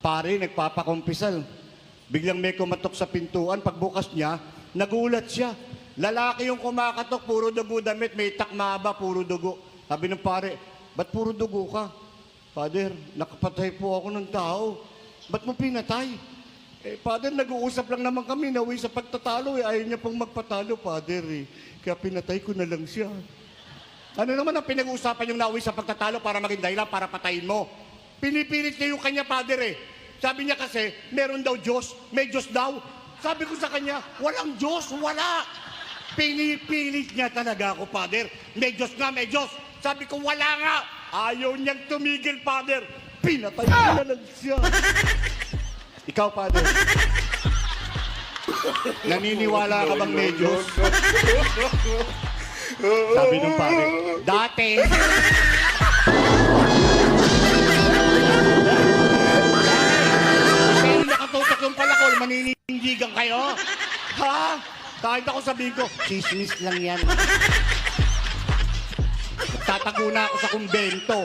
Pare, nagpapakumpisal. Biglang may kumatok sa pintuan. Pagbukas niya, nagulat siya. Lalaki yung kumakatok, puro dugo damit, may takmaba, puro dugo. Sabi ng pare, ba't puro dugo ka? Father, nakapatay po ako ng tao. Ba't mo pinatay? Father, nag-uusap lang naman kami, nauwi sa pagtatalo. Ayaw niya pong magpatalo, Father. Kaya pinatay ko na lang siya. Ano naman ang pinag-uusapan yung nauwi sa pagtatalo para maging dahilan para patayin mo? Pinipilit niya yung kanya, Father. Sabi niya kasi, meron daw Diyos, may Diyos daw. Sabi ko sa kanya, walang Diyos, wala. Pinipilit niya talaga ako, Father. May Diyos nga, may Diyos. Sabi ko, wala nga. Ayaw niyang tumigil, Father. Pinatay ko na lang siya. Ikaw, Father. Naniniwala ka bang may Diyos? Sabi nung pare, dati. Pero nakatutok yung palakol, maninindigan kayo? Ha? Kahit ako sabihin ko, chismis lang yan. Tatago na ako sa kumbento.